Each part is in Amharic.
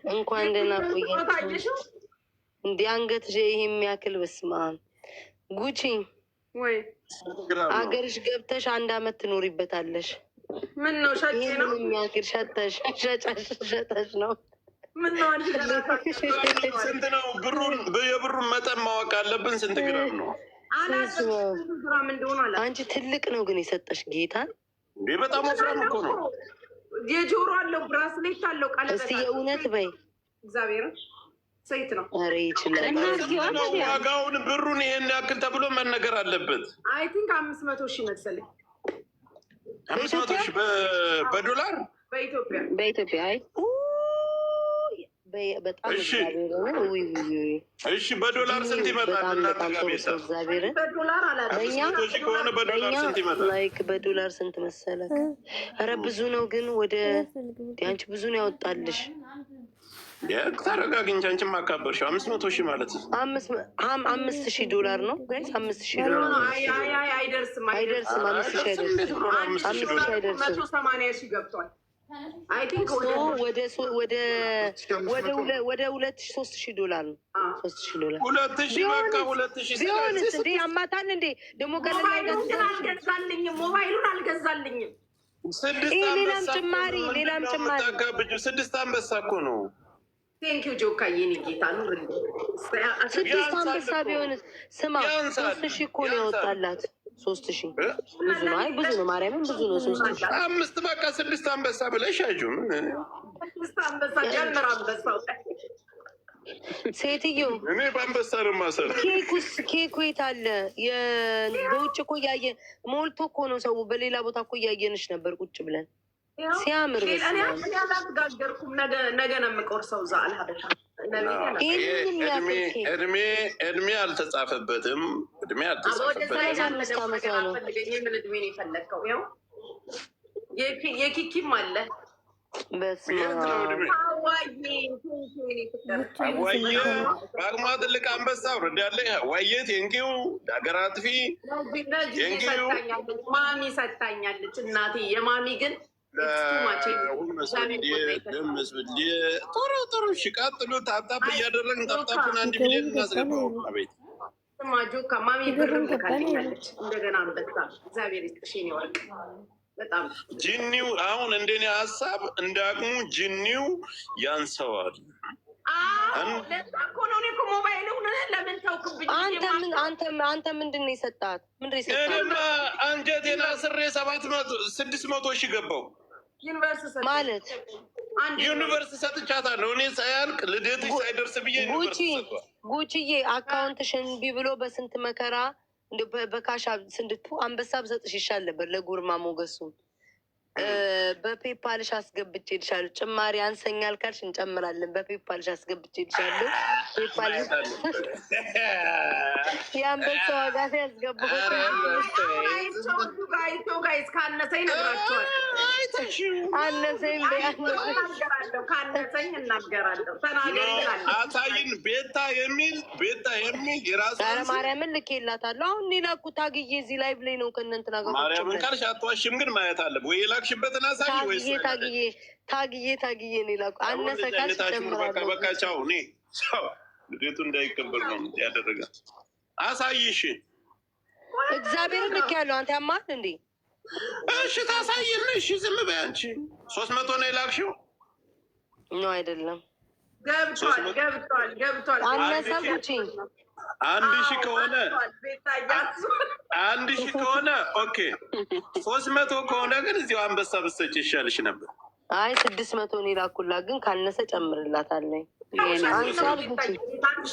እንኳን ደህና ቆያችሁ። እንደ አንገት ይሄ የሚያክል በስማ ጉቺ ወይ አገርሽ ገብተሽ 1 አመት ትኖሪበታለሽ። ምን ነው ሸጬ ነው የሚያክል ሸጠሽ ነው። ምን ነው ስንት ነው ብሩን? የብሩን መጠን ማወቅ አለብን። ስንት ግራም ነው? አንቺ ትልቅ ነው ግን የሰጠሽ ጌታ እንዴ! በጣም ወፍራም እኮ ነው። የጆሮ አለው፣ ብራስሌት አለው፣ ቀለበት። እስቲ የእውነት በይ እግዚአብሔር ሴት ነው። ኧረ ይችላል። ዋጋውን ብሩን ይሄን ያክል ተብሎ መነገር አለበት። አይ ቲንክ 500,000 መሰለኝ። 500,000 በዶላር በኢትዮጵያ አይ በጣም እሺ፣ በዶላር ስንት ይመጣል? በዶላር ስንት ይመጣል? ላይክ በዶላር ስንት መሰለህ? ኧረ ብዙ ነው ግን ወደ አንቺ ብዙ ነው ያወጣልሽ። ተረጋግኝ፣ አንቺም አካበርሽው። 500,000 ማለት ነው። $5,000 ነው ጋይስ። $5,000 አይደርስም። 5,000 አይደርስም። 180,000 ገብቷል። አይ ቲንክ ወደ $2,000-3,000 ነው። $3,000 2,000 በቃ 2,000 ቢሆንስ እንዴ ያማታል እንዴ? ደግሞ አልገዛልኝም፣ ሞባይሉን አልገዛልኝም። ሌላም ጭማሪ 6 አንበሳ እኮ ነው። ቴንክ ዩ ጆካ የኔ ጌታ ኑር። 6 አንበሳ ቢሆንስ? ስማ 3,000 እኮ ነው ያወጣላት። 3,000 ብዙ ነው። አይ ብዙ ነው፣ ማርያምን ብዙ ነው። 3,000 5 በቃ 6 አንበሳ ብለሽ አጁ 6 አንበሳ ጀምር። አንበሳው ሴትዮ እኔ በአንበሳ ነው የማሰረው። ኬኩ የት አለ? በውጭ እኮ እያየን ሞልቶ እኮ ነው ሰው። በሌላ ቦታ እኮ እያየንሽ ነበር ቁጭ ብለን ሲያምር። አላጋገርኩም። ነገ ነው የምቆርሰው። እዛ አልሀበሻ እድሜ አልተጻፈበትም። ምን እድሜ ነው የፈለግከው? ያው የኪኪም አለ። በአቅሟ ትልቅ አንበሳ ውርድ ያለ ዋየ ቴንኪው ዳገር አጥፊ ማሚ ሰታኛለች እናቴ። የማሚ ግን ጥሩ ቀጥሉ። ታፕታፕ እያደረግን ታፕታፑን 1 ሚሊዮን እናስገባው። አቤት ጆካ ማሚ ብርም ልካልኛለች። እንደገና አንበሳ እግዚአብሔር ይስጥሽኝ ወርቅ። በጣም ጅኒው አሁን እንደኔ ሀሳብ እንዳቅሙ ጅኒው ያንሰዋል። አንተ ምንድን ነው የሰጣት? አንጀቴን አስሬ 600,000 ገባው ማለት ዩኒቨርስ ሰጥቻታለሁ። እኔ ሳያልቅ ልደትሽ ሳይደርስ ብዬ ጉቺዬ አካውንትሽን እምቢ ብሎ በስንት መከራ በካሻ ስንድቱ አንበሳ ብሰጥሽ ይሻል ነበር ለጉርማ ሞገሱ። በፔፓልሽ አስገብቼ ልሻለሁ። ጭማሪ አንሰኛል ካልሽ እንጨምራለን። በፔፓልሽ አስገብቼ ልሻለሁ። ፔፓል የአንበሳ ዋጋ ያስገባሁት ጋይስ ካነሰኝ ነግራቸዋል። አነሰኝ ካነሰኝ እናገራለሁ። አሳይን። ቤታ የሚል የራሱ ማርያምን ልኬላታለሁ። አሁን ሌላ እኮ ታግዬ እዚህ ላይ ብላይ ነው ከእነንትና ጋር ማርያምን ካልሽ አትዋሽም። ግን ማየት አለብህ ወይ? የላክሽበትን አሳይ ወይስ ታግዬ ነው የላኩ። አነሰ ካልሽ ጨምራለሁ። በቃ ቻው። እኔ ሰው ልደቱ እንዳይከበር ነው ያደረጋት። አሳይሽ እግዚአብሔርን ልክ ያለው አንተ ያማል እንዴ? እሺ ታሳይን። እሺ ዝም በይ አንቺ። 300 ነው የላክሽው? ነው አይደለም? ገብቷል። አነሳ ጉቺ 1,000 ከሆነ 1,000 ከሆነ ኦኬ። 300 ከሆነ ግን እዚሁ አንበሳ ብትሰጪ ይሻልሽ ነበር። አይ 600 ነው የላኩላት፣ ግን ካነሰ ጨምርላታለሁ።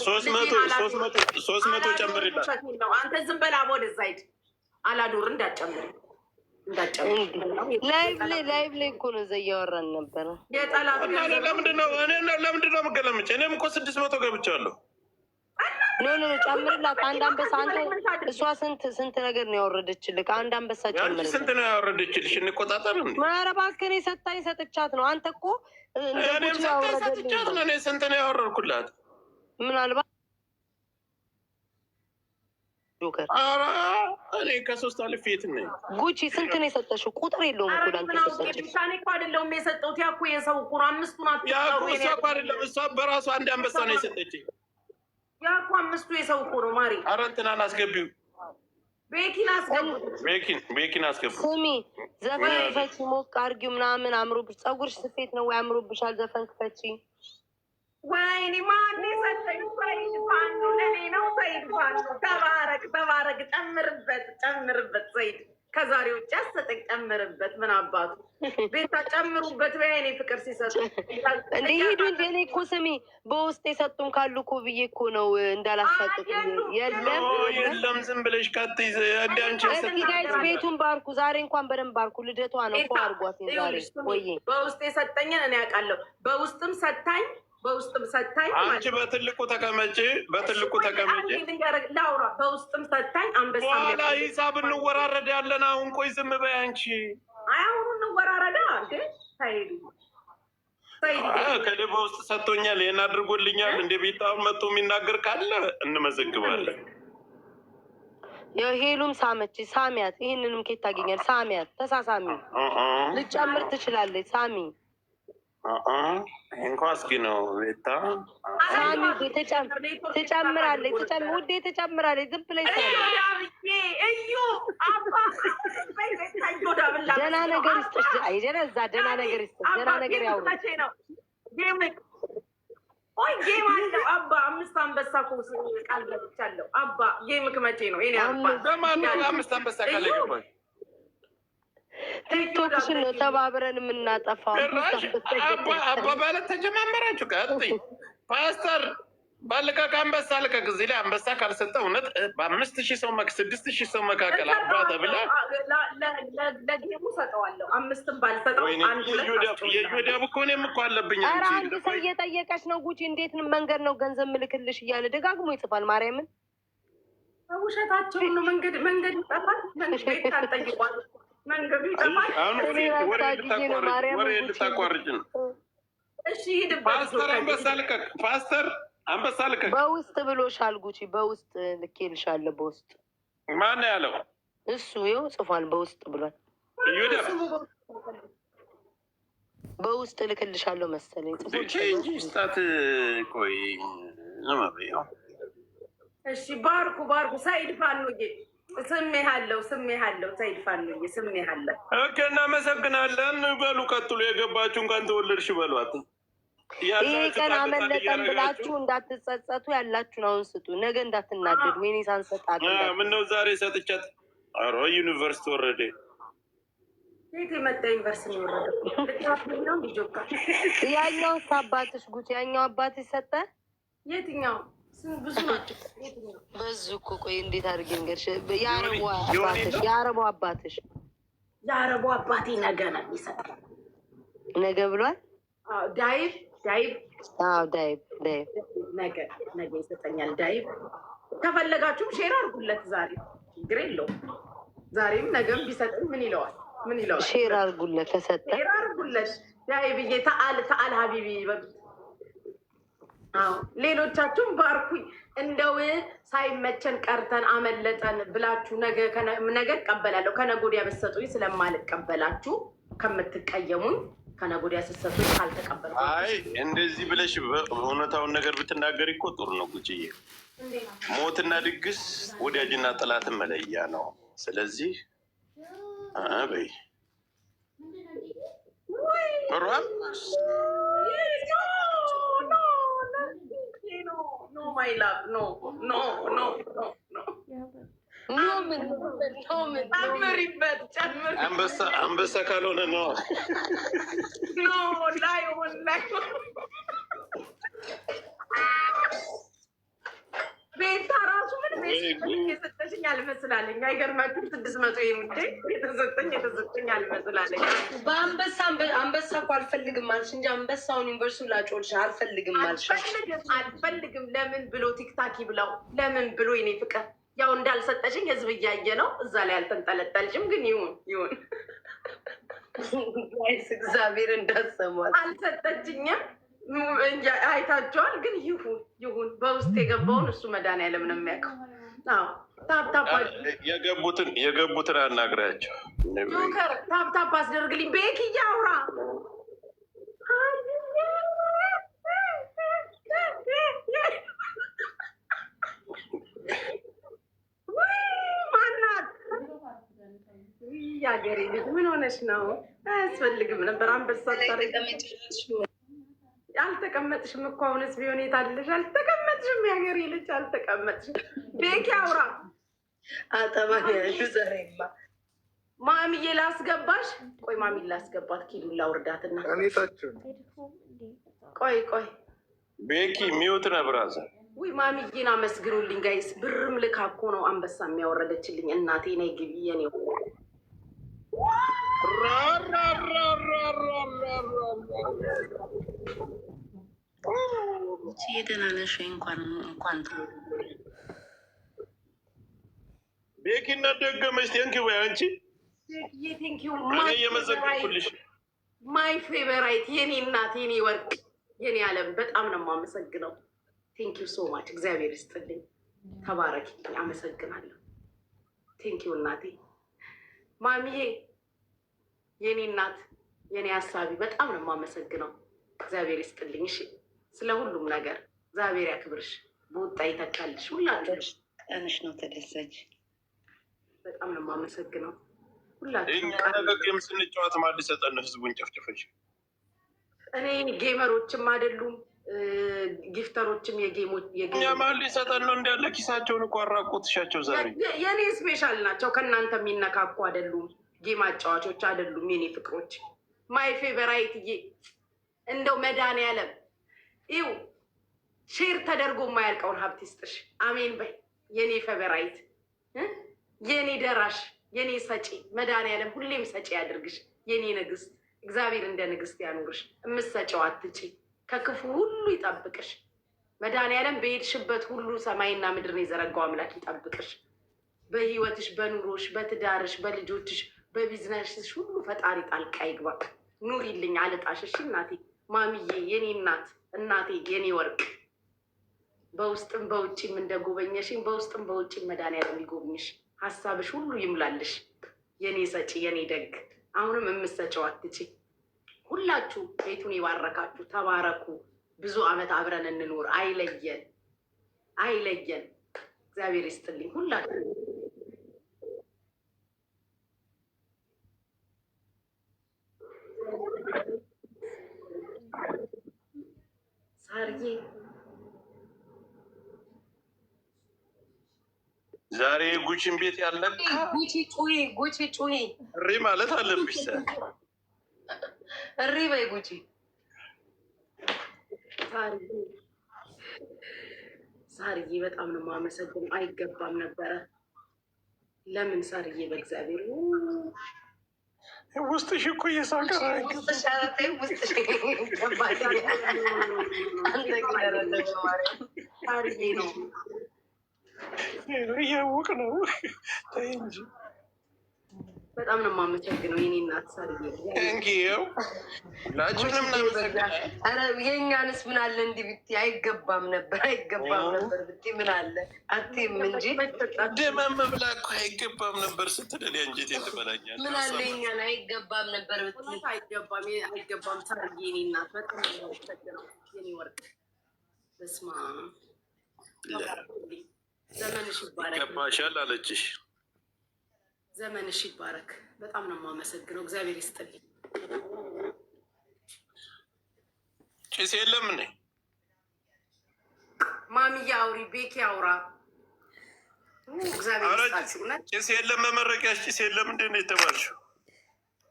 300 ጨምርላት። አንተ ዝም በላ ወደዛ ሂድ። አላዶር እንዳጨምር ላይቭ ላይ እኮ ነው እዛ እያወራን ነበረ። ለምንድን ነው የምገለምጭ? እኔም እኮ 600 ገብቻለሁ። ኖ ጨምርላት። 1 አንበሳ አንተ እሷ ስንት ነገር ነው ያወረደችልህ? 1 አንበሳ ጨምርላት። ስንት ነው ያወረደችልሽ? እንቆጣጠር እንዴ? ኧረ እባክህ እኔ ሰጥቻት ነው። አንተ እኮ እኔም ሰጥቻት ነው። እኔ ስንት ነው ያወረድኩላት? ምናልባት ጆከር እኔ ከ3 አልፌ የት ነኝ? ጉቺ ስንት ነው የሰጠሽው? ቁጥር የለውም እኮ ላንተ የሰጠችው። ሳኔ እኮ አይደለሁም የሰጠሁት። ያ እኮ የሰው እኮ ነው። 5ቱን አትቆጥሩ። እሷ እኮ አይደለም፣ እሷ በራሷ አንድ አንበሳ ነው የሰጠችኝ። ያ እኮ 5ቱ የሰው እኮ ነው። ማሪ ኧረ እንትናን አስገቢው፣ ቤኪን አስገቡ። ስሚ ዘፈን ክፈቺ፣ ሞቅ አድርጊው ምናምን አምሮብሽ። ፀጉርሽ ስፌት ነው ወይ አምሮብሻል? ዘፈን ክፈቺ። ወይኔ ማን የሰጠኝ? ሰይድ ፋኖ ለኔ ነው። ሰይድ ፋኖ ተባረክ፣ ተባረክ። ጨምርበት ሰይድ። ከዛሬ ውጭ አሰጠኝ። ጨምርበት። ምን አባቱ ቤታ ጨምሩበት። በእኔ ፍቅር ሲሰጡ እንደ ሂዱ እንጂ እኔ እኮ ስሚ በውስጥ የሰጡን ካሉ እኮ ብዬ እኮ ነው እንዳላሳጥቅ። የለም ዝም ብለሽ ካትይዘ እንዲያንቺ ጋይዝ ቤቱን ባርኩ። ዛሬ እንኳን በደንብ ባርኩ። ልደቷ ነው እኮ አርጓት። ዛሬ ቆይ በውስጥ የሰጠኝን እኔ ያውቃለሁ። በውስጥም ሰታኝ አንቺ በትልቁ ተቀመጪ፣ ላውራ። በውስጥም ሰታኝ አንበሳ በኋላ ሂሳብ እንወራረድ ያለን። አሁን ቆይ ዝም በይ አንቺ። አሁኑ እንወራረዳ እንዴ? ከሌ በውስጥ ሰጥቶኛል፣ ይሄን አድርጎልኛል። እንደ ቤታውን መጥቶ የሚናገር ካለ እንመዘግባለን። የሄሉም ሳመች፣ ሳሚያት። ይህንንም ኬት ታገኛል? ሳሚያት፣ ተሳሳሚ ልጨምር ትችላለች። ሳሚ እንኳ እስኪ ነው ቤታ ሳሚ ትጨምራለች። ውዴ ትጨምራለች። ዝም ብለሽ ደህና ነገር ይስጥሽ። እዛ ደህና ነገር ይስጥሽ። ደህና ነገር ያውሩ። ጌም አለው አባ። 5 አንበሳ ቃል ገብቻለሁ አባ። ጌምክ መቼ ነው? በማን 5 አንበሳ ቃል ገባሽ? ቲክቶክሽን ነው ተባብረን የምናጠፋው። አባ ማለት ተጀማመራችሁ። ቀጥይ ፓስተር ባልቀቅ፣ አንበሳ ልቀቅ። እዚህ ላይ አንበሳ ካልሰጠ እውነት በ5000 ሰው 6000 ሰው መካከል አባ ተብላ ለጌሙ ሰጠዋለሁ። 5ም ባልሰጠው የዩዳብ እኮ እኔም እኮ አለብኝ። ኧረ አንድ ሰው እየጠየቀች ነው ጉቺ፣ እንዴት መንገድ ነው ገንዘብ ምልክልሽ እያለ ደጋግሞ ይጽፋል። ማርያምን ውሸታቸው ነው። መንገድ ይጠፋል። መንገድ ታልጠይቋል። መንገዱ ይጠፋል። ወሬ ልታቋርጭ ነው። እሺ ሂድ። ፓስተር አንበሳ ልቀቅ። በውስጥ ብሎሻል ጉቺ፣ በውስጥ ልኬልሻለሁ። በውስጥ ማን ያለው? እሱ ይኸው ጽፏል። በውስጥ ብሏል። በውስጥ ልክልሻለሁ መሰለኝ እንጂ ስታት ቆይ እሺ። ባርኩ ሳይድ ፋኖዬ ስሜሃለሁ። ሰይድ ፋኖዬ ስሜሃለሁ። ኦኬ፣ እናመሰግናለን። በሉ ቀጥሉ። የገባችሁ እንኳን ተወለድሽ በሏት። ይሄ ቀን አመለጠን ብላችሁ እንዳትጸጸቱ። ያላችሁን አሁን ስጡ፣ ነገ እንዳትናደዱ። ወይኔ ሳንሰጣት ምነው ዛሬ ሰጥቻት። ኧረ ዩኒቨርሲቲ ወረደ። የት የመጣ ዩኒቨርሲቲ ወረደ? ያኛውስ አባትሽ ጉቺ፣ ያኛው አባትሽ ሰጠ? የትኛው? ብዙ ናቸው። በዙ እኮ ቆይ እንዴት አድርጌ ንገርሽ? የአረቡ አባቴ ነገ ነው የሚሰጠው። ነገ ብሏል። ዳይብ ነገ ይሰጠኛል። ዳይብ ከፈለጋችሁም ሼር አድርጉለት። ዛሬ ችግር የለውም። ዛሬም ነገም ቢሰጥም ምን ይለዋል? ሼር አድርጉለት። ከሰጠ ሼር አድርጉለት። ዳይብዬ ተአል ሀቢቢ ይበሉት። ሌሎቻችሁም ባርኩኝ። እንደው ሳይመቸን ቀርተን አመለጠን ብላችሁ ነገ እቀበላለሁ። ከነገ ወዲያ ብትሰጡኝ ስለማልቀበላችሁ ከምትቀየሙኝ ከነገ ወዲያ ስትሰጡኝ ካልተቀበልኩ። አይ እንደዚህ ብለሽ እውነታውን ነገር ብትናገሪ እኮ ጥሩ ነው ጉቺዬ። ሞትና ድግስ ወዳጅና ጠላትን መለያ ነው። ስለዚህ በይ my love, no. አንበሳ ካልሆነ ነው። ላይሆን ቤታ ራሱ ምን የሰጠሽኝ አልመስላለኝ። አይገርማችሁም? 600 እንዴ የተሰጠኝ አልመስላለኝ። አንበሳ እኮ አልፈልግም አልሽ እንጂ አንበሳውን ዩኒቨርሲቲ ላጮልሽ አልፈልግም አልሽ። አልፈልግም ለምን ብሎ ቲክታኪ ብለው ለምን ብሎ የኔ ፍቅር ያው እንዳልሰጠሽኝ ህዝብ እያየ ነው። እዛ ላይ አልተንጠለጠልሽም። ግን ይሁን እግዚአብሔር እንዳሰማል አልሰጠችኝም። አይታችኋል። ግን ይሁን በውስጥ የገባውን እሱ መድኃኒዓለም ነው የሚያውቀው። ታፕታፕ የገቡትን አናግሪያቸው። ጆከር ታፕታፕ አስደርግልኝ። ቤኪ እያውራ ማናት? ያገሬ ልጅ ምን ሆነሽ ነው? አያስፈልግም ነበር አንበሳ አልተቀመጥሽም እኮ አሁንስ ቢሆን የታለሽ? አልተቀመጥሽም፣ ያገሬ ልጅ አልተቀመጥሽም። ቤኪ አውራ አጠማያሹ ዘሬማ ማሚዬ ላስገባሽ። ቆይ ማሚ ላስገባት፣ ኪሉን ላውርዳትና ቆይ ቤኪ ሚውት ነብራዘ ውይ ማሚዬን አመስግኑልኝ ጋይስ። ብርም ልካ እኮ ነው አንበሳ የሚያወረደችልኝ። እናቴ ነይ ግቢ የኔው የደናነሽ እንኳን ቤኪ እና ደገመች። ቴንኪው ወይ አንቺ የመዘግኩልሽ ማይ ፌቨራይት የኔ እናት የኔ ወርቅ የኔ አለም በጣም ነው የማመሰግነው። ቴንኪው ሶ ማች እግዚአብሔር ይስጥልኝ። ተባረኪ። አመሰግናለሁ። ቴንኪው እናቴ ማሚዬ የኔ እናት የኔ ሀሳቢ በጣም ነው የማመሰግነው። እግዚአብሔር ይስጥልኝ። እሺ ስለ ሁሉም ነገር እግዚአብሔር ያክብርሽ፣ በወጣ ይተካልሽ። ሁላችሁ ቀንሽ ነው ተደሰች። በጣም ነው የማመሰግነው ሁላችሁ። ስንጫወት ማድ ሰጠን ህዝቡን ጨፍጭፈች። እኔ ጌመሮችም አይደሉም ጊፍተሮችም ማል ሰጠን ነው እንዳለ ኪሳቸውን እኮ አራቆትሻቸው። ዛሬ የኔ ስፔሻል ናቸው። ከእናንተ የሚነካኩ አይደሉም። ጌም አጫዋቾች አይደሉም። የኔ ፍቅሮች ማይ ፌቨራይትዬ እንደው መድኃኒዓለም ይው ሼር ተደርጎ የማያልቀውን ሀብት ይስጥሽ። አሜን በይ የኔ ፌቨራይት፣ የኔ ደራሽ፣ የኔ ሰጪ መድኃኒዓለም ሁሌም ሰጪ ያድርግሽ። የኔ ንግስት እግዚአብሔር እንደ ንግስት ያኑርሽ። የምትሰጪው አትጪ፣ ከክፉ ሁሉ ይጠብቅሽ መድኃኒዓለም። በሄድሽበት ሁሉ ሰማይና ምድርን የዘረጋው አምላክ ይጠብቅሽ። በህይወትሽ፣ በኑሮሽ፣ በትዳርሽ፣ በልጆችሽ፣ በቢዝነስሽ ሁሉ ፈጣሪ ጣልቃ ይግባ። ኑሪልኝ አልጣሽ። እሺ እናቴ ማሚዬ የኔ እናቴ የኔ ወርቅ በውስጥም በውጭም እንደጎበኘሽኝ በውስጥም በውጭም መድኃኒዓለም ይጎብኝሽ። ሀሳብሽ ሁሉ ይምላልሽ። የኔ ሰጪ የኔ ደግ አሁንም የምሰጨው አትጪ። ሁላችሁ ቤቱን ይባረካችሁ። ተባረኩ። ብዙ አመት አብረን እንኖር። አይለየን። እግዚአብሔር ይስጥልኝ ሁላችሁ። ሳርዬ ዛሬ ጉቺን ቤት ያለቅ ጉቺ ጩሂ እሪ ማለት አለብሽ። እሪ በይ ጉቺ። ሳርዬ በጣም ነው የማመሰግነው። አይገባም ነበረ። ለምን ሳርዬ በእግዚአብሔር ውስጥሽ እኮ እየሳቀ ሳርዬ ነው እያወቅ ነው እንጂ በጣም ነው የማመሰግነው የኔ እናት ሳርዬ። ሁላችንም የእኛንስ ምን አለ እንዲህ ብትይ አይገባም ነበር ብትይ ምን አለ አትይም እንጂ ደመም ብላ እኮ አይገባም ነበር ስትል አንጀቴ ትበላኛለች። ምን አለ የእኛን አይገባም ነበር ብትይ አይገባም ሳርዬ የኔ እናት በጣም ነው የማመሰግነው የኔ ወርቅ። በስመ አብ ዘመንሽ ይባረክ። ይገባሻል አለችሽ። ዘመንሽ ይባረክ። በጣም ነው የማመሰግነው። እግዚአብሔር ይስጥልኝ። ጭስ የለም ነ ማሚዬ አውሪ፣ ቤኪ አውራ። እግዚአብሔር ይስጣችሁ። ጭስ የለም መመረቂያሽ ጭስ የለም እንዴ ነው የተባልሽው?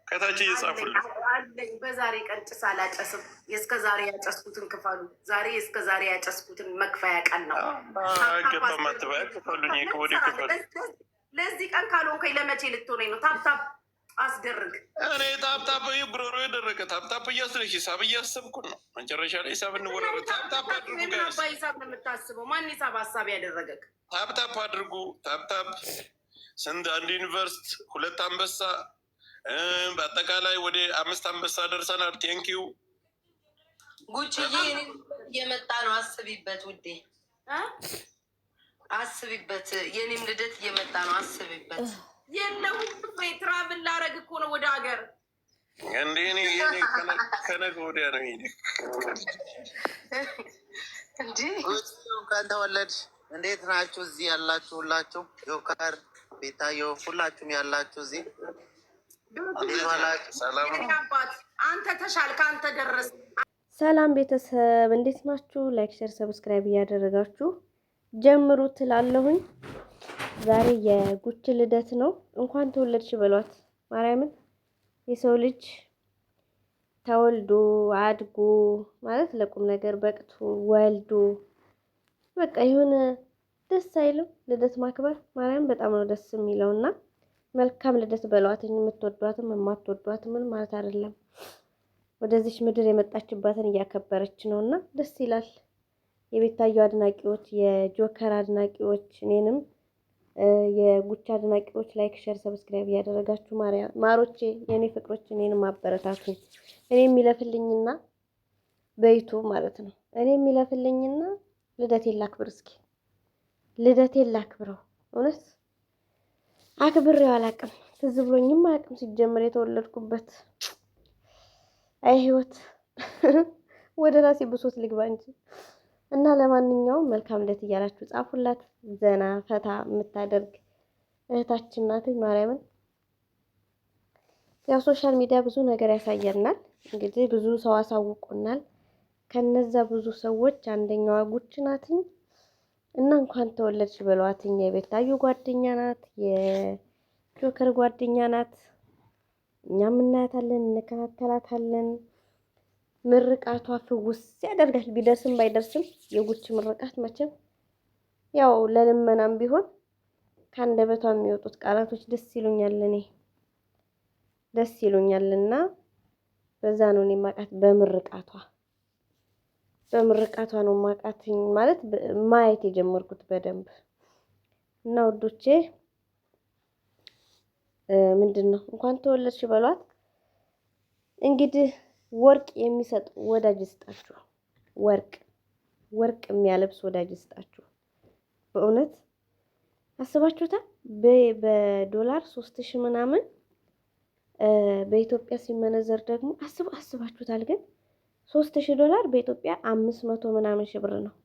ከታች እየጻፉልኝ አለኝ። በዛሬ ቀን ጭስ አላጨስም። የእስከ ዛሬ ያጨስኩትን ክፈሉ። ዛሬ እስከ ዛሬ ያጨስኩትን መክፈያ ቀን ነው። ገባም አትባያ ክፈሉኝ። ከወደ ክፈሉ። ለዚህ ቀን ካልሆንከኝ ለመቼ ልትሆነኝ ነው? ታፕታፕ አስደርግ። እኔ ታፕታፕ ጉሮሮ የደረቀ ታፕታፕ እያስረሽ ሂሳብ እያሰብኩ ነው። መጨረሻ ላይ ሂሳብ እንወረረ። ታፕታፕ አድርጉ። ሂሳብ ነው የምታስበው? ማን ሂሳብ ሀሳብ ያደረገክ? ታፕታፕ አድርጉ። ታፕታፕ ስንት? አንድ ዩኒቨርስቲ 2 አንበሳ በአጠቃላይ ወደ 5 አንበሳ ደርሰናል። ቴንኪው ጉቺዬ። እየመጣ ነው አስቢበት ውዴ። አስቢበት። የኔም ልደት እየመጣ ነው። አስቢበት። የለሁም ትራቭል ላረግ እኮ ነው ወደ ሀገር እንዴ እኔ ከነገ ወዲያ ነው እንዴ ከተወለድሽ እንዴት ናችሁ? እዚህ ያላችሁ ሁላችሁ ጆከር፣ ቤታየው ሁላችሁም ያላችሁ እዚህ አባት አንተ ተሻል ከአንተ ደረስ። ሰላም ቤተሰብ እንዴት ናችሁ? ላይክ፣ ሼር፣ ሰብስክራይብ እያደረጋችሁ ጀምሩ ትላለሁኝ። ዛሬ የጉች ልደት ነው። እንኳን ተወለድሽ በሏት ማርያምን። የሰው ልጅ ተወልዶ አድጎ ማለት ለቁም ነገር በቅቶ ወልዶ በቃ የሆነ ደስ አይልም? ልደት ማክበር ማርያም በጣም ነው ደስ የሚለውና መልካም ልደት በሏት። የምትወዷትም የማትወዷትም ምን ማለት አይደለም። ወደዚች ምድር የመጣችባትን እያከበረች ነውና ደስ ይላል። የቤታየው አድናቂዎች፣ የጆከር አድናቂዎች፣ እኔንም የጉቻ አድናቂዎች ላይክ፣ ሼር፣ ሰብስክራይብ እያደረጋችሁ ማሮቼ የኔ ፍቅሮች እኔንም አበረታቱ። እኔ የሚለፍልኝና በይቱ ማለት ነው። እኔ የሚለፍልኝና ልደቴን ላክብር። እስኪ ልደቴን ላክብረው። እውነት አክብሬው አላውቅም። ትዝ ብሎኝም አያውቅም ሲጀመር የተወለድኩበት። አይ ህይወት ወደ ራሴ ብሶት ልግባ እንጂ እና ለማንኛውም መልካም ልደት እያላችሁ ጻፉላት። ዘና ፈታ የምታደርግ እህታችን ናት ማርያምን። ያው ሶሻል ሚዲያ ብዙ ነገር ያሳየናል። እንግዲህ ብዙ ሰው አሳውቁናል። ከነዛ ብዙ ሰዎች አንደኛዋ ጉች ናትኝ እና እንኳን ተወለድሽ በሏትኝ። የቤታዩ ጓደኛ ናት፣ የጆከር ጓደኛ ናት። እኛም እናያታለን፣ እንከታተላታለን። ምርቃቷ ፍውስ ያደርጋል። ቢደርስም ባይደርስም የጉች ምርቃት መቼም ያው ለልመናም ቢሆን ከአንደበቷ የሚወጡት ቃላቶች ደስ ይሉኛል። እኔ ደስ ይሉኛልና በዛ ነው እኔ ማቃት። በምርቃቷ ነው ማቃትኝ ማለት ማየት የጀመርኩት በደንብ እና ወዶቼ ምንድነው እንኳን ተወለድሽ በሏት። እንግዲህ ወርቅ የሚሰጥ ወዳጅ ይስጣችሁ። ወርቅ የሚያለብስ ወዳጅ ይስጣችሁ። በእውነት አስባችሁታል? በዶላር 3000 ምናምን በኢትዮጵያ ሲመነዘር ደግሞ አስባችሁታል? ግን 3000 ዶላር በኢትዮጵያ 500 ምናምን ሺህ ብር ነው።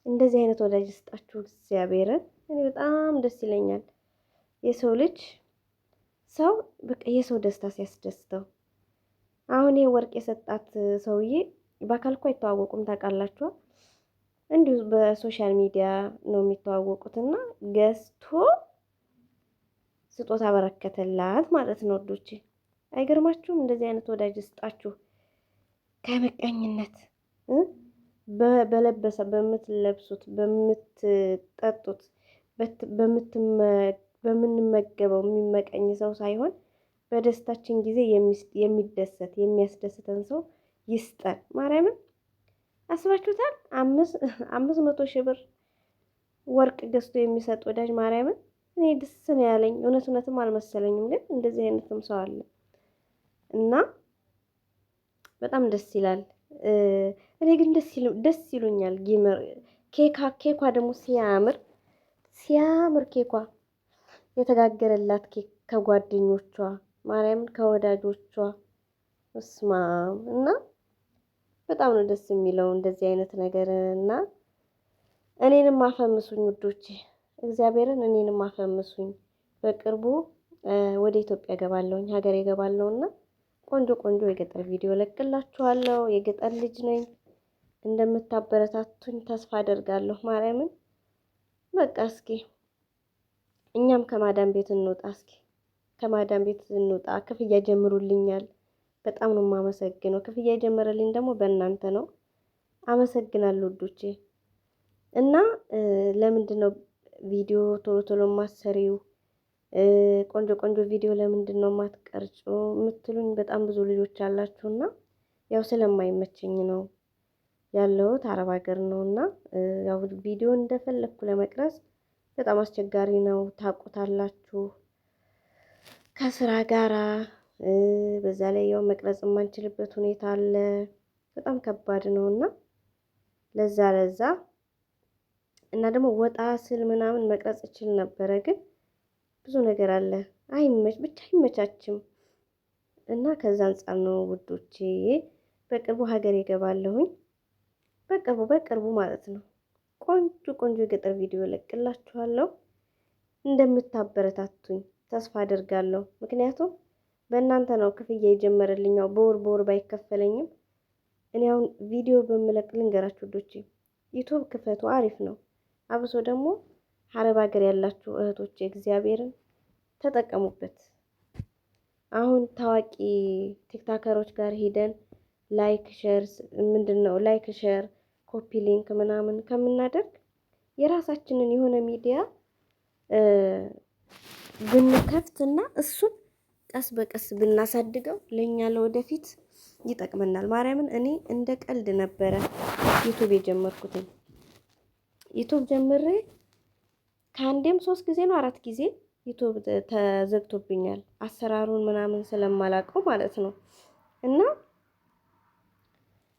እንደዚህ አይነት ወዳጅ ይስጣችሁ እግዚአብሔርን። እኔ በጣም ደስ ይለኛል። የሰው ልጅ ሰው በቃ የሰው ደስታ ሲያስደስተው። አሁን ይሄ ወርቅ የሰጣት ሰውዬ በአካል እኮ አይተዋወቁም ታውቃላችሁ። እንዲሁ በሶሻል ሚዲያ ነው የሚተዋወቁትና ገዝቶ ስጦታ በረከተላት ማለት ነው። ወዶቼ አይገርማችሁም? እንደዚህ አይነት ወዳጅ ይስጣችሁ። ከምቀኝነት በለበሰ በምትለብሱት፣ በምትጠጡት፣ በምንመገበው የሚመቀኝ ሰው ሳይሆን በደስታችን ጊዜ የሚደሰት የሚያስደስተን ሰው ይስጠን። ማርያምን አስባችሁታል? 500 ሺህ ብር ወርቅ ገዝቶ የሚሰጥ ወዳጅ ማርያምን። እኔ ደስ ነው ያለኝ። እውነትም አልመሰለኝም፣ ግን እንደዚህ አይነትም ሰው አለ እና በጣም ደስ ይላል። እኔ ግን ደስ ይሉኛል። ኬኳ ደግሞ ሲያምር ኬኳ የተጋገረላት ኬክ ከጓደኞቿ ማርያምን ከወዳጆቿ እስማ እና በጣም ነው ደስ የሚለው እንደዚህ አይነት ነገር እና እኔንም አፈምሱኝ ውዶቼ፣ እግዚአብሔርን እኔንም አፈምሱኝ። በቅርቡ ወደ ኢትዮጵያ ገባለሁኝ፣ ሀገር ገባለሁና ቆንጆ የገጠር ቪዲዮ ለቅላችኋለሁ። የገጠር ልጅ ነኝ። እንደምታበረታቱኝ ተስፋ አደርጋለሁ። ማርያምን በቃ እስኪ እኛም ከማዳም ቤት እንውጣ። እስኪ ከማዳም ቤት እንውጣ። ክፍያ ጀምሩልኛል። በጣም ነው የማመሰግነው። ክፍያ የጀመረልኝ ደግሞ በእናንተ ነው። አመሰግናለሁ ውዶቼ። እና ለምንድን ነው ቪዲዮ ቶሎ ማሰሪው? ቆንጆ ቪዲዮ ለምንድን ነው ማትቀርጩ የምትሉኝ በጣም ብዙ ልጆች አላችሁና ያው ስለማይመቸኝ ነው ያለሁት አረብ ሀገር ነውና ያው ቪዲዮ እንደፈለኩ ለመቅረጽ በጣም አስቸጋሪ ነው። ታውቁታላችሁ ከስራ ጋራ በዛ ላይ ያው መቅረጽ የማንችልበት ሁኔታ አለ። በጣም ከባድ ነውና ለዛ እና ደግሞ ወጣ ስል ምናምን መቅረጽ እችል ነበረ፣ ግን ብዙ ነገር አለ ብቻ አይመቻችም። እና ከዛ አንጻር ነው ውዶቼ። በቅርቡ ሀገር ይገባለሁኝ። በቅርቡ ማለት ነው። ቆንጆ የገጠር ቪዲዮ ለቅላችኋለሁ። እንደምታበረታቱኝ ተስፋ አደርጋለሁ። ምክንያቱም በእናንተ ነው ክፍያ የጀመረልኝ። ያው በወር ባይከፈለኝም እኔ አሁን ቪዲዮ በምለቅ ልንገራችሁ ውዶቼ፣ ዩቱብ ክፈቱ፣ አሪፍ ነው። አብሶ ደግሞ አረብ ሀገር ያላችሁ እህቶቼ እግዚአብሔርን ተጠቀሙበት። አሁን ታዋቂ ቲክታከሮች ጋር ሄደን ላይክ ሼር ኮፒ ሊንክ ምናምን ከምናደርግ የራሳችንን የሆነ ሚዲያ ብንከፍትና እሱን ቀስ በቀስ ብናሳድገው ለኛ ለወደፊት ይጠቅመናል። ማርያምን እኔ እንደ ቀልድ ነበረ ዩቱብ የጀመርኩትኝ። ዩቱብ ጀምሬ ከአንዴም 3 ጊዜ ነው 4 ጊዜ ዩቱብ ተዘግቶብኛል። አሰራሩን ምናምን ስለማላውቀው ማለት ነው። እና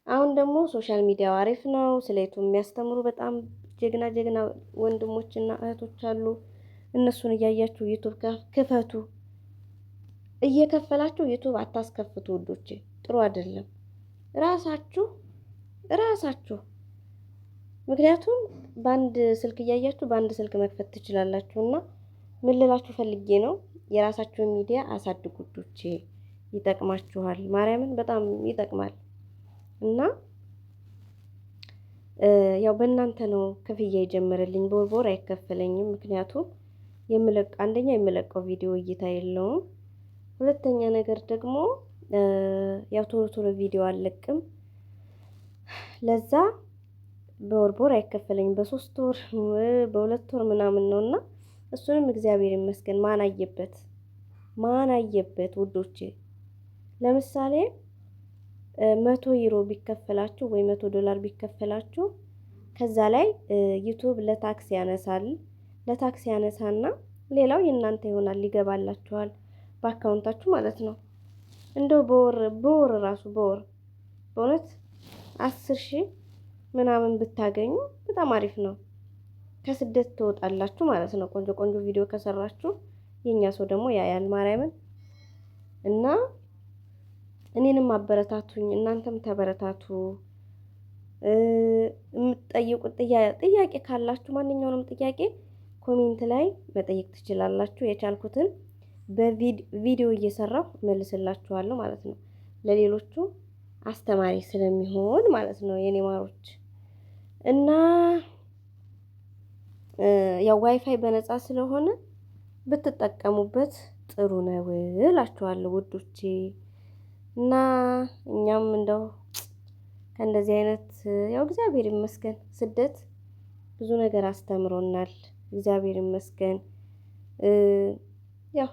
አሁን ደግሞ ሶሻል ሚዲያው አሪፍ ነው። ስለ ዩቱብ የሚያስተምሩ በጣም ጀግና ወንድሞችና እህቶች አሉ። እነሱን እያያችሁ ዩቱብ ክፈቱ። እየከፈላችሁ ዩቱብ አታስከፍቱ ውዶቼ፣ ጥሩ አይደለም። ራሳችሁ ምክንያቱም በአንድ ስልክ እያያችሁ በአንድ ስልክ መክፈት ትችላላችሁ። እና ምን ልላችሁ ፈልጌ ነው፣ የራሳችሁን ሚዲያ አሳድጉ ውዶቼ፣ ይጠቅማችኋል። ማርያምን በጣም ይጠቅማል። እና ያው በእናንተ ነው ክፍያ የጀመረልኝ። በወር አይከፈለኝም። ምክንያቱም አንደኛ የምለቀው ቪዲዮ እይታ የለውም። ሁለተኛ ነገር ደግሞ ያው ቶሎ ቪዲዮ አልለቅም። ለዛ በወር አይከፈለኝም። በ3 ወር በ2 ወር ምናምን ነውና እሱንም እግዚአብሔር ይመስገን ማን አየበት ውዶቼ። ለምሳሌ 100 ዩሮ ቢከፈላችሁ ወይ $100 ቢከፈላችሁ ከዛ ላይ ዩቱብ ለታክስ ያነሳና ሌላው የእናንተ ይሆናል፣ ይገባላችኋል በአካውንታችሁ ማለት ነው። እንደው በወር ራሱ በእውነት 10,000 ምናምን ብታገኙ በጣም አሪፍ ነው። ከስደት ትወጣላችሁ ማለት ነው። ቆንጆ ቪዲዮ ከሰራችሁ የኛ ሰው ደግሞ ያያል ማርያምን። እና እኔንም አበረታቱኝ፣ እናንተም ተበረታቱ። የምትጠይቁት ጥያቄ ካላችሁ ማንኛውንም ጥያቄ ኮሜንት ላይ መጠየቅ ትችላላችሁ። የቻልኩትን በቪዲዮ እየሰራሁ መልስላችኋለሁ ማለት ነው። ለሌሎቹ አስተማሪ ስለሚሆን ማለት ነው የኔ ማሮች። እና ያው ዋይፋይ በነፃ ስለሆነ ብትጠቀሙበት ጥሩ ነው እላችኋለሁ ውዶቼ። እና እኛም እንደው ከእንደዚህ አይነት ያው እግዚአብሔር ይመስገን ስደት ብዙ ነገር አስተምሮናል። እግዚአብሔር ይመስገን። ያው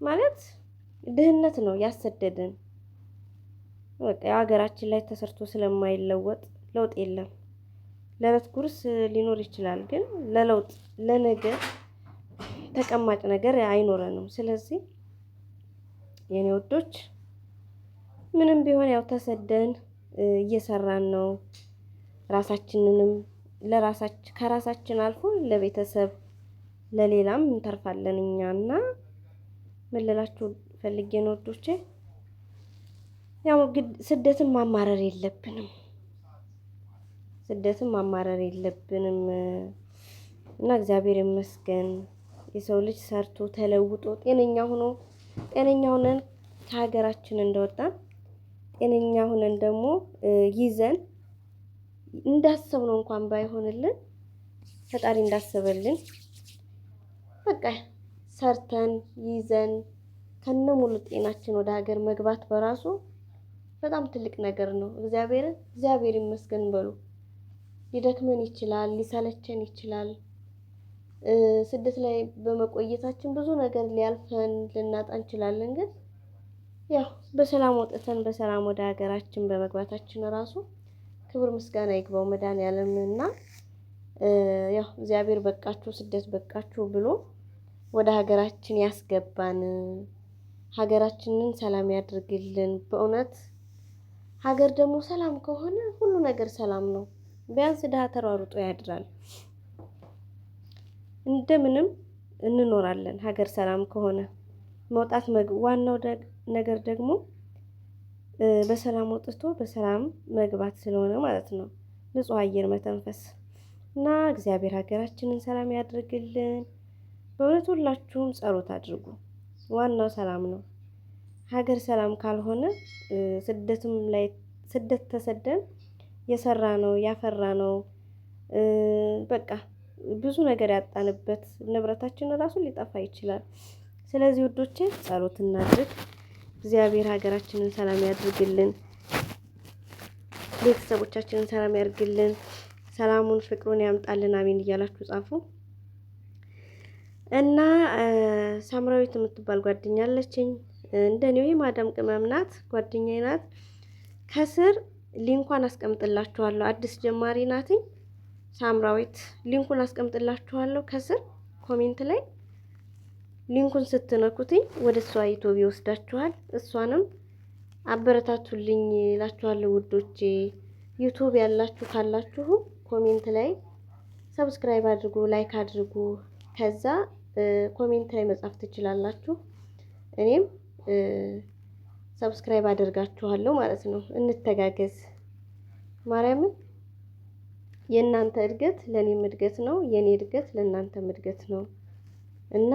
ማለት ድህነት ነው ያሰደደን። በቃ ሀገራችን ላይ ተሰርቶ ስለማይለወጥ ለውጥ የለም። ለዕለት ጉርስ ሊኖር ይችላል፣ ግን ለለውጥ ለነገር ተቀማጭ ነገር አይኖረንም። ስለዚህ የኔ ወዶች ምንም ቢሆን ያው ተሰደን እየሰራን ነው። ራሳችንንም ከራሳችን አልፎ ለቤተሰብ ለሌላም እንተርፋለን እኛና ምን ልላችሁ ፈልጌ ነው ወዶቼ፣ ያው ስደትን ማማረር የለብንም እና እግዚአብሔር ይመስገን የሰው ልጅ ሰርቶ ተለውጦ ጤነኛ ሆነን ከሀገራችን እንደወጣን ጤነኛ ሆነን ደግሞ ይዘን እንዳሰብነው እንኳን ባይሆንልን ፈጣሪ እንዳሰበልን በቃ ሰርተን ይዘን ከነሙሉ ጤናችን ወደ ሀገር መግባት በራሱ በጣም ትልቅ ነገር ነው። እግዚአብሔር ይመስገን በሉ። ሊደክመን ይችላል፣ ሊሰለቸን ይችላል። ስደት ላይ በመቆየታችን ብዙ ነገር ሊያልፈን ልናጣ እንችላለን። ግን ያው በሰላም ወጥተን በሰላም ወደ ሀገራችን በመግባታችን ራሱ ክብር ምስጋና ይግባው መድኃኒዓለምና ያው እግዚአብሔር በቃችሁ ስደት በቃችሁ ብሎ ወደ ሀገራችን ያስገባን፣ ሀገራችንን ሰላም ያድርግልን። በእውነት ሀገር ደግሞ ሰላም ከሆነ ሁሉ ነገር ሰላም ነው። ቢያንስ ድሀ ተሯሩጦ ያድራል። እንደምንም እንኖራለን ሀገር ሰላም ከሆነ መውጣት ዋናው ነገር ደግሞ በሰላም ወጥቶ በሰላም መግባት ስለሆነ ማለት ነው። ንጹህ አየር መተንፈስ እና እግዚአብሔር ሀገራችንን ሰላም ያድርግልን። በእውነት ሁላችሁም ጸሎት አድርጉ። ዋናው ሰላም ነው። ሀገር ሰላም ካልሆነ ስደትም ላይ ስደት ተሰደን የሰራ ነው ያፈራ ነው በቃ ብዙ ነገር ያጣንበት ንብረታችን ራሱ ሊጠፋ ይችላል። ስለዚህ ውዶቼ ጸሎት እናድርግ። እግዚአብሔር ሀገራችንን ሰላም ያድርግልን። ቤተሰቦቻችንን ሰላም ያድርግልን። ሰላሙን ፍቅሩን ያምጣልን። አሜን እያላችሁ ጻፉ። እና ሳምራዊት የምትባል ጓደኛ አለችኝ እንደኔው የማዳም ቅመም ናት፣ ጓደኛዬ ናት። ከስር ሊንኳን አስቀምጥላችኋለሁ። አዲስ ጀማሪ ናትኝ ሳምራዊት። ሊንኩን አስቀምጥላችኋለሁ ከስር ኮሜንት ላይ። ሊንኩን ስትነኩትኝ ወደ እሷ ዩቲዩብ ይወስዳችኋል። እሷንም አበረታቱልኝ እላችኋለሁ ውዶቼ። ዩቲዩብ ያላችሁ ካላችሁ ኮሜንት ላይ ሰብስክራይብ አድርጉ፣ ላይክ አድርጉ። ከዛ ኮሜንት ላይ መጻፍ ትችላላችሁ። እኔም ሰብስክራይብ አደርጋችኋለሁ ማለት ነው። እንተጋገዝ። ማርያምን የእናንተ እድገት ለእኔም እድገት ነው፣ የእኔ እድገት ለእናንተም እድገት ነው እና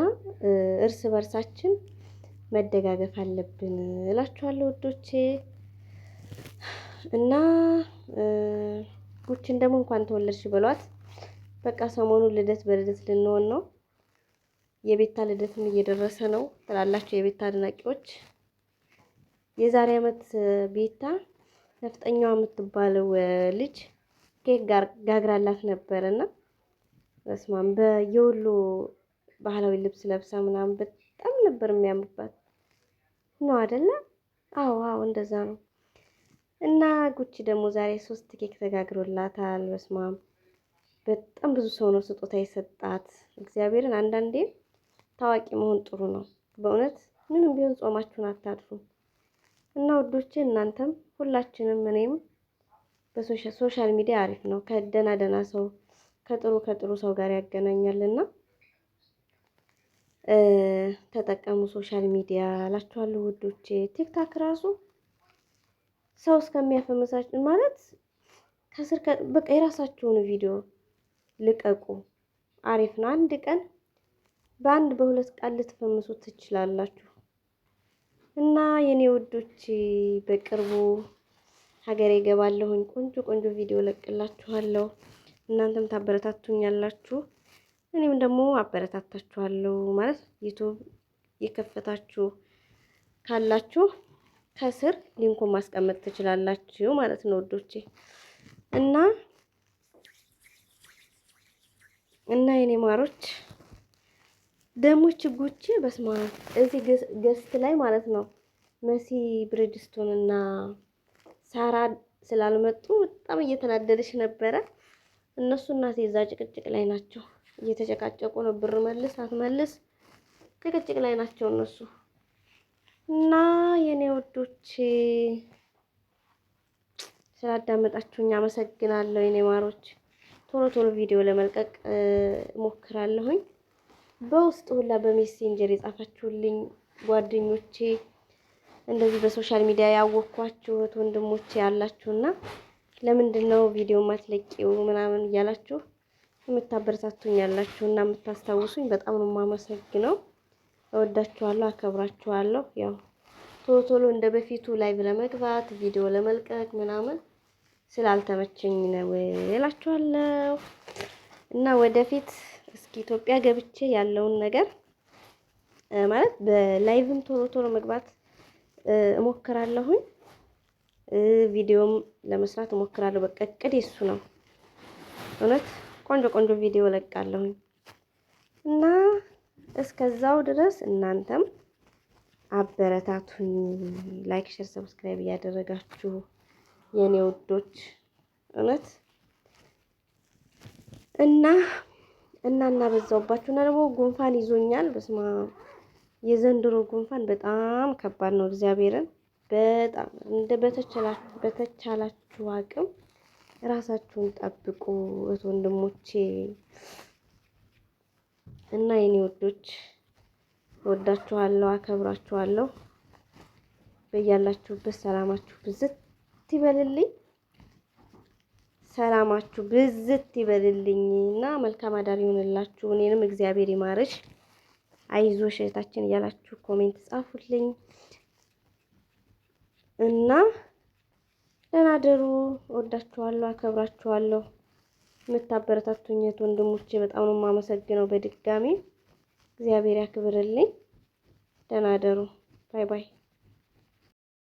እርስ በርሳችን መደጋገፍ አለብን እላችኋለሁ ውዶቼ። እና ጉችን ደግሞ እንኳን ተወለድሽ በሏት። በቃ ሰሞኑን ልደት በልደት ልንሆን ነው። የቤታ ልደትም እየደረሰ ነው ትላላችሁ የቤታ አድናቂዎች። የዛሬ ዓመት ቤታ ነፍጠኛዋ የምትባለው ልጅ ኬክ ጋግራላት ነበርና በስማም በየወሎ ባህላዊ ልብስ ለብሳ ምናምን በጣም ነበር የሚያምርባት ነው አይደለ? አዎ እንደዛ ነው። እና ጉቺ ደግሞ ዛሬ 3 ኬክ ተጋግሮላታል። በስማም በጣም ብዙ ሰው ነው ስጦታ የሰጣት። እግዚአብሔርን አንዳንዴ ታዋቂ መሆን ጥሩ ነው በእውነት ምንም ቢሆን ጾማችሁን አታድሩ። እና ውዶቼ እናንተም ሁላችንም እኔም በሶሻል ሚዲያ አሪፍ ነው። ከደና ሰው ከጥሩ ሰው ጋር ያገናኛልና ተጠቀሙ ሶሻል ሚዲያ እላችኋለሁ ውዶቼ። ቲክታክ ራሱ ሰው እስከሚያፈመሳችሁ ማለት ከስር በቃ የራሳችሁን ቪዲዮ ልቀቁ። አሪፍ ነው። አንድ ቀን በአንድ በሁለት ቃል ልትፈምሱ ትችላላችሁ። እና የኔ ውዶች በቅርቡ ሀገሬ እገባለሁኝ። ቆንጆ ቪዲዮ ለቅላችኋለሁ። እናንተም ታበረታቱኛላችሁ፣ እኔም ደግሞ አበረታታችኋለሁ። ማለት ዩቲዩብ የከፈታችሁ ካላችሁ ከስር ሊንኩን ማስቀመጥ ትችላላችሁ ማለት ነው ውዶቼ። እና የኔ ማሮች ደግሞ ችጉቼ በስማ እዚህ ገስት ላይ ማለት ነው መሲ ብሬድስቶን እና ሳራ ስላልመጡ በጣም እየተናደደች ነበረ። እነሱ እናቴ እዛ ጭቅጭቅ ላይ ናቸው፣ እየተጨቃጨቁ ነው። ብር መልስ አትመልስ ጭቅጭቅ ላይ ናቸው እነሱ። እና የኔ ወዶች ስላዳመጣችሁኝ አመሰግናለሁ የኔ ማሮች። ቶሎ ቪዲዮ ለመልቀቅ ሞክራለሁኝ። በውስጥ ሁላ በሜሴንጀር የጻፋችሁልኝ ጓደኞቼ እንደዚህ በሶሻል ሚዲያ ያወቅኳችሁ ወንድሞቼ ያላችሁና ለምንድነው ቪዲዮ ማትለቂው ምናምን እያላችሁ የምታበረታቱኝ ያላችሁና የምታስታውሱኝ በጣም ነው የማመሰግነው። እወዳችኋለሁ፣ አከብራችኋለሁ። ያው ቶሎ እንደ በፊቱ ላይቭ ለመግባት ቪዲዮ ለመልቀቅ ምናምን ስላልተመቸኝ ነው እላችኋለሁ። እና ወደፊት እስኪ ኢትዮጵያ ገብቼ ያለውን ነገር ማለት በላይቭም ቶሎ መግባት እሞክራለሁኝ። ቪዲዮም ለመስራት እሞክራለሁ። በቃ እቅዴ እሱ ነው። እውነት ቆንጆ ቪዲዮ ለቃለሁኝ እና እስከዛው ድረስ እናንተም አበረታቱኝ። ላይክ፣ ሼር፣ ሰብስክራይብ እያደረጋችሁ የኔ ውዶች እውነት እና በዛውባችሁ እና ደግሞ ጉንፋን ይዞኛል። በስማ የዘንድሮ ጉንፋን በጣም ከባድ ነው። እግዚአብሔርን በጣም በተቻላችሁ አቅም ራሳችሁን ጠብቁ እህት ወንድሞቼ እና የኔ ወዶች ወዳችኋለሁ፣ አከብራችኋለሁ። በያላችሁበት ሰላማችሁ ብዝት ይበልልኝ። ሰላማችሁ ብዝት ይበልልኝ እና መልካም አዳር ይሁንላችሁ። እኔንም እግዚአብሔር ይማርሽ፣ አይዞሽ እህታችን እያላችሁ ኮሜንት ጻፉልኝ እና ደህና ደሩ። ወዳችኋለሁ፣ አከብራችኋለሁ። የምታበረታቱኝ ወንድሞቼ በጣም ነው የማመሰግነው። በድጋሚ እግዚአብሔር ያክብርልኝ። ደህና ደሩ። ባይ ባይ።